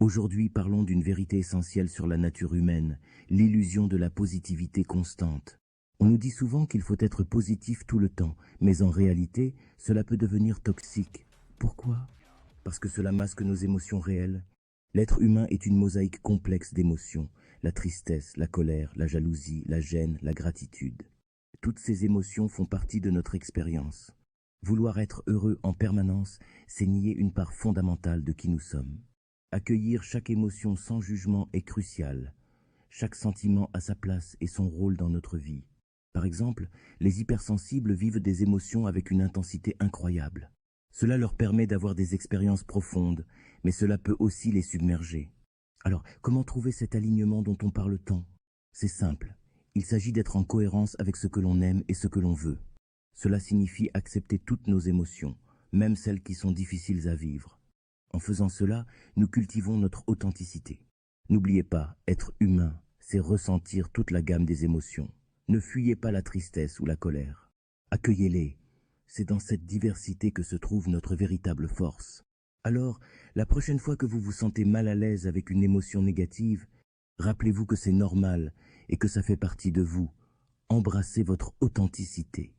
Aujourd'hui, parlons d'une vérité essentielle sur la nature humaine, l'illusion de la positivité constante. On nous dit souvent qu'il faut être positif tout le temps, mais en réalité, cela peut devenir toxique. Pourquoi? Parce que cela masque nos émotions réelles. L'être humain est une mosaïque complexe d'émotions, la tristesse, la colère, la jalousie, la gêne, la gratitude. Toutes ces émotions font partie de notre expérience. Vouloir être heureux en permanence, c'est nier une part fondamentale de qui nous sommes. Accueillir chaque émotion sans jugement est crucial. Chaque sentiment a sa place et son rôle dans notre vie. Par exemple, les hypersensibles vivent des émotions avec une intensité incroyable. Cela leur permet d'avoir des expériences profondes, mais cela peut aussi les submerger. Alors, comment trouver cet alignement dont on parle tant? C'est simple. Il s'agit d'être en cohérence avec ce que l'on aime et ce que l'on veut. Cela signifie accepter toutes nos émotions, même celles qui sont difficiles à vivre. En faisant cela, nous cultivons notre authenticité. N'oubliez pas, être humain, c'est ressentir toute la gamme des émotions. Ne fuyez pas la tristesse ou la colère. Accueillez-les. C'est dans cette diversité que se trouve notre véritable force. Alors, la prochaine fois que vous vous sentez mal à l'aise avec une émotion négative, rappelez-vous que c'est normal et que ça fait partie de vous. Embrassez votre authenticité.